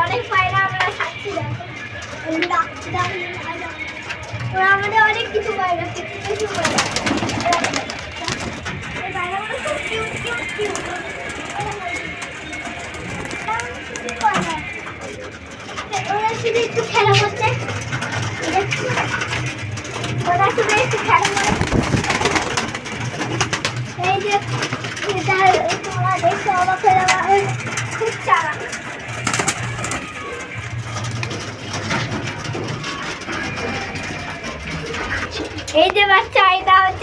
অনেক পায়রা আমরা খাচ্ছি ওরা আমাদের অনেক কিছু পায়রা কিছু পায়রা পায়রাগুলো খুব কিউট কিউট কিউট ওরা শুধু একটু খেলা করছে ওরা শুধু একটু খেলা করে এই যে তোমরা দেখছো অবাক হয়ে যাওয়া খুব চালাক এই যে বাচ্চা এটা হচ্ছে